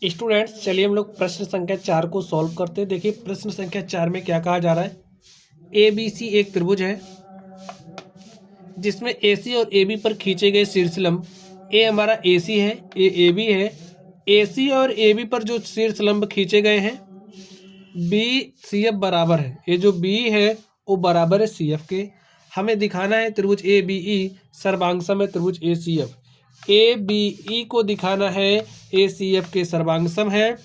Students, चलिए हम लोग प्रश्न संख्या 4 को सॉल्व करते हैं। देखिए प्रश्न संख्या 4 में क्या कहा जा रहा है। ए बी सी एक त्रिभुज है जिसमें ए सी और ए बी पर खींचे गए शीर्षलंब, ए हमारा ए सी है, ए बी है। ए सी और ए बी पर जो शीर्षलंब खींचे गए हैं बी सी एफ बराबर है। ये जो बी है वो बराबर है सी एफ के। हमें दिखाना है त्रिभुज ए बी ई सर्वांगसम है त्रिभुज ए C F. A B E को दिखाना है ए सी एफ के सर्वांगसम है।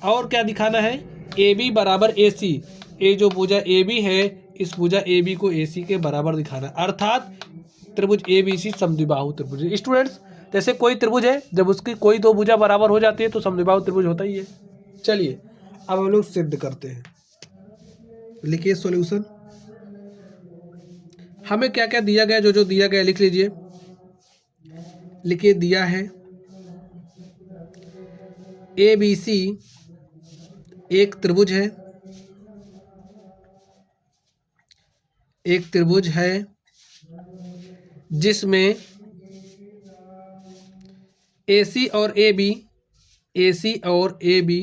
और क्या दिखाना है, ए बी बराबर ए सी। ए जो भुजा ए बी है इस भुजा ए बी को ए सी के बराबर दिखाना है, अर्थात त्रिभुज ए बी सी समद्विबाहु त्रिभुज। स्टूडेंट्स, जैसे कोई त्रिभुज है जब उसकी कोई दो भुजा बराबर हो जाती है तो समद्विबाहु त्रिभुज होता ही है। चलिए अब हम लोग सिद्ध करते हैं। लिखिए सॉल्यूशन। हमें क्या क्या दिया गया, जो जो दिया गया लिख लीजिए। लिखिए दिया है ए बी सी एक त्रिभुज है, एक त्रिभुज है जिसमें ए सी और ए बी, ए सी और ए बी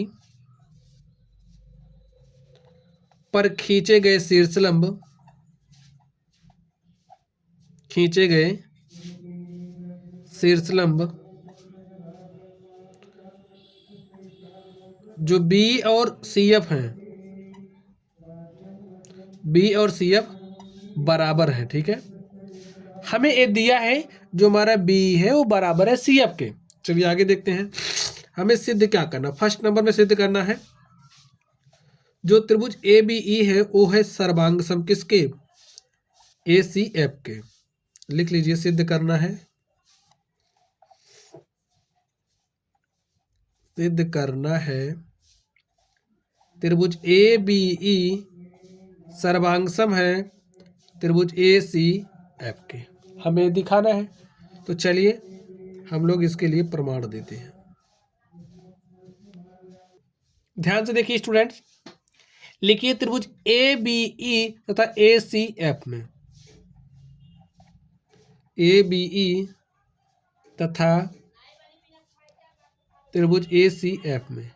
पर खींचे गए शीर्षलंब, खींचे गए शीर्षलंब जो बी और सी एफ हैं, बी और सी एफ बराबर है। ठीक है, हमें ये दिया है जो हमारा बी है वो बराबर है सी एफ के। चलिए आगे देखते हैं। हमें सिद्ध क्या करना, फर्स्ट नंबर में सिद्ध करना है जो त्रिभुज ए बी ई है वो है सर्वांगसम किसके, ए सी एफ के। लिख लीजिए सिद्ध करना है, सिद्ध करना है त्रिभुज ए बी ई सर्वांगसम है त्रिभुज ए सी एफ के। हमें दिखाना है, तो चलिए हम लोग इसके लिए प्रमाण देते हैं। ध्यान से देखिए स्टूडेंट्स, लिखिए त्रिभुज ए बी ई तथा ए सी एफ में, ए बी ई तथा त्रिभुज ए सी एफ में,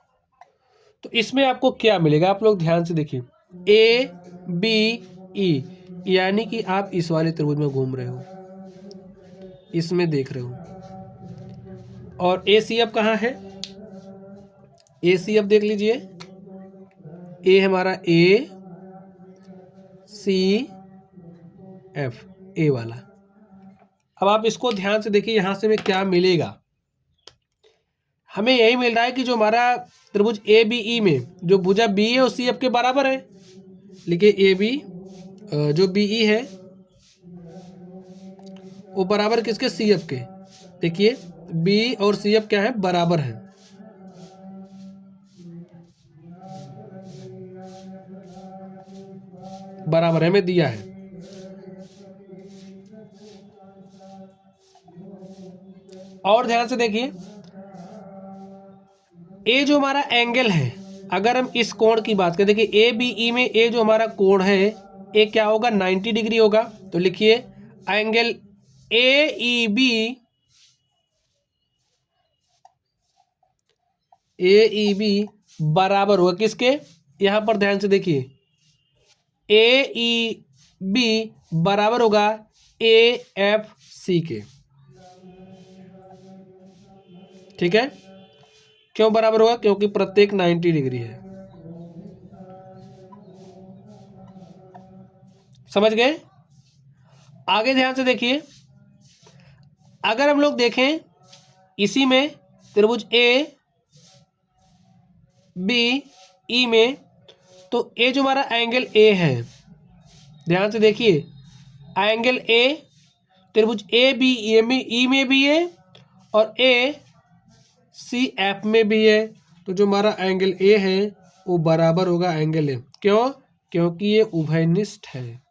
तो इसमें आपको क्या मिलेगा आप लोग ध्यान से देखिए। ए बी ई यानी कि आप इस वाले त्रिभुज में घूम रहे हो, इसमें देख रहे हो। और ए सी एफ कहाँ है, ए सी एफ देख लीजिए। ए हमारा ए सी एफ, ए वाला। अब आप इसको ध्यान से देखिए, यहां से हमें क्या मिलेगा। हमें यही मिल रहा है कि जो हमारा त्रिभुज ए बी ई में जो भुजा बी है वो सी एफ के बराबर है। लिखिए ए बी जो बी ई है वो बराबर किसके, सी एफ के। देखिए बी और सी एफ क्या है, बराबर है। बराबर है, हमें दिया है। और ध्यान से देखिए, ए जो हमारा एंगल है, अगर हम इस कोण की बात करें, देखिए ए बी ई में ए जो हमारा कोण है ए क्या होगा, 90 डिग्री होगा। तो लिखिए angle A E B, A E B बराबर होगा किसके, यहां पर ध्यान से देखिए ए ई बी बराबर होगा ए एफ सी के। ठीक है, क्यों बराबर होगा, क्योंकि प्रत्येक 90 डिग्री है। समझ गए। आगे ध्यान से देखिए, अगर हम लोग देखें इसी में त्रिभुज ए बी ई में, तो ए जो हमारा एंगल ए है, ध्यान से देखिए एंगल ए त्रिभुज ए बी ई में भी है और ए सी एफ में भी है। तो जो हमारा एंगल ए है वो बराबर होगा एंगल ए। क्यों, क्योंकि ये उभयनिष्ठ है।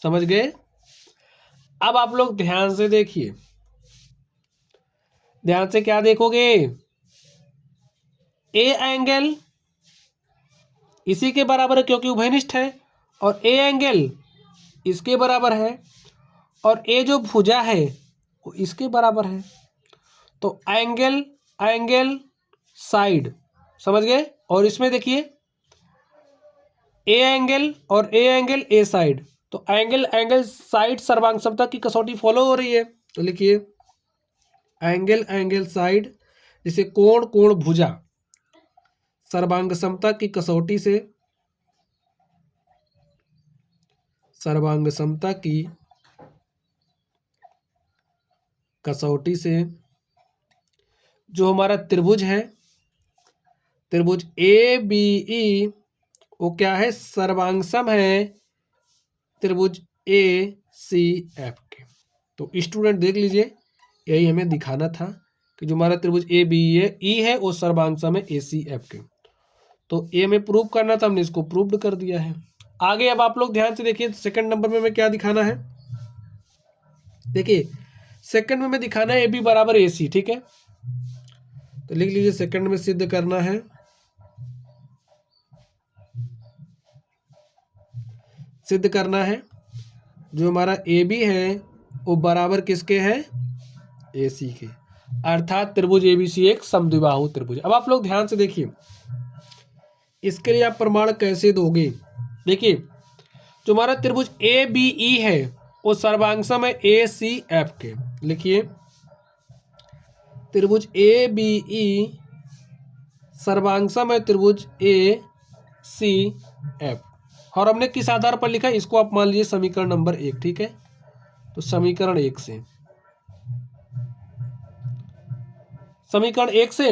समझ गए। अब आप लोग ध्यान से देखिए, ध्यान से क्या देखोगे, ए एंगल इसी के बराबर है क्योंकि उभयनिष्ठ है, और ए एंगल इसके बराबर है, और ए जो भुजा है वो इसके बराबर है। तो एंगल एंगल साइड, समझ गए। और इसमें देखिए ए एंगल और ए एंगल ए साइड, तो एंगल एंगल साइड सर्वांग समता की कसौटी फॉलो हो रही है। तो लिखिए एंगल एंगल साइड, जैसे कोण कोण भुजा सर्वांग समता की कसौटी से, सर्वांग समता की कसौटी से जो हमारा त्रिभुज है, त्रिभुज ए बी ई, वो क्या है, सर्वांगसम है त्रिभुज ए सी एफ के। तो स्टूडेंट देख लीजिए, यही हमें दिखाना था कि जो हमारा त्रिभुज ए बी ई है वो सर्वांगसम है ए सी एफ के। तो ए में प्रूव करना था, हमने इसको प्रूव्ड कर दिया है। आगे अब आप लोग ध्यान से देखिए, सेकंड नंबर में हमें क्या दिखाना है। देखिए सेकंड में हमें दिखाना है ए बी बराबर ए सी, ठीक है। तो लिख लीजिए सेकंड में सिद्ध करना है, सिद्ध करना है जो हमारा ए बी है वो बराबर किसके है, ए सी के, अर्थात त्रिभुज ए बी सी एक समद्विबाहु त्रिभुज। अब आप लोग ध्यान से देखिए, इसके लिए आप प्रमाण कैसे दोगे। देखिए जो हमारा त्रिभुज ए बी ई है वो सर्वांगसम है ए सी एफ के। लिखिए त्रिभुज ए बी ई सर्वांगसम है त्रिभुज ए सी एफ। और हमने किस आधार पर लिखा है, इसको आप मान लीजिए समीकरण नंबर 1, ठीक है। तो समीकरण 1 से, समीकरण 1 से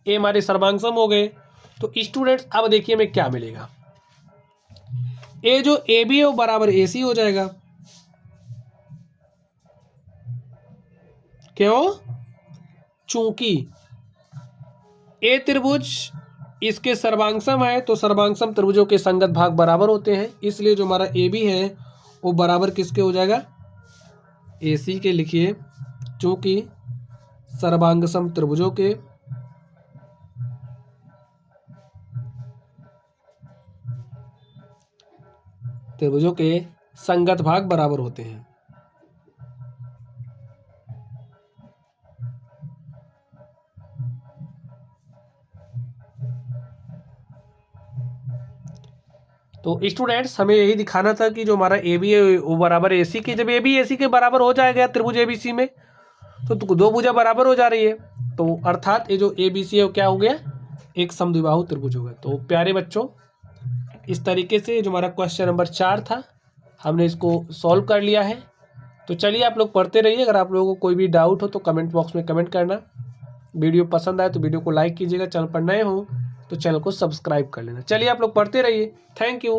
ए हमारे सर्वांगसम हो गए। तो स्टूडेंट्स अब देखिए हमें क्या मिलेगा, ए जो ए बी है वो बराबर ए सी हो जाएगा। क्यों, चूंकि ए त्रिभुज इसके सर्वांगसम है, तो सर्वांगसम त्रिभुजों के संगत भाग बराबर होते हैं, इसलिए जो हमारा ए बी है वो बराबर किसके हो जाएगा, ए सी के। लिखिए चूंकि सर्वांगसम त्रिभुजों के संगत भाग बराबर होते हैं। तो स्टूडेंट्स हमें यही दिखाना था कि जो हमारा ए बी है वो बराबर ए सी के। जब ए बी ए सी के बराबर हो जाएगा त्रिभुज ए बी सी में, तो दो भुजा बराबर हो जा रही है, तो अर्थात ये जो ए बी सी है वो क्या हो गया, एक समद्विबाहु त्रिभुज हो गया। तो प्यारे बच्चों, इस तरीके से जो हमारा क्वेश्चन नंबर 4 था हमने इसको सॉल्व कर लिया है। तो चलिए आप लोग पढ़ते रहिए, अगर आप लोगों को कोई भी डाउट हो तो कमेंट बॉक्स में कमेंट करना। वीडियो पसंद आए तो वीडियो को लाइक कीजिएगा, चैनल पर नए हो तो चैनल को सब्सक्राइब कर लेना। चलिए आप लोग पढ़ते रहिए, थैंक यू।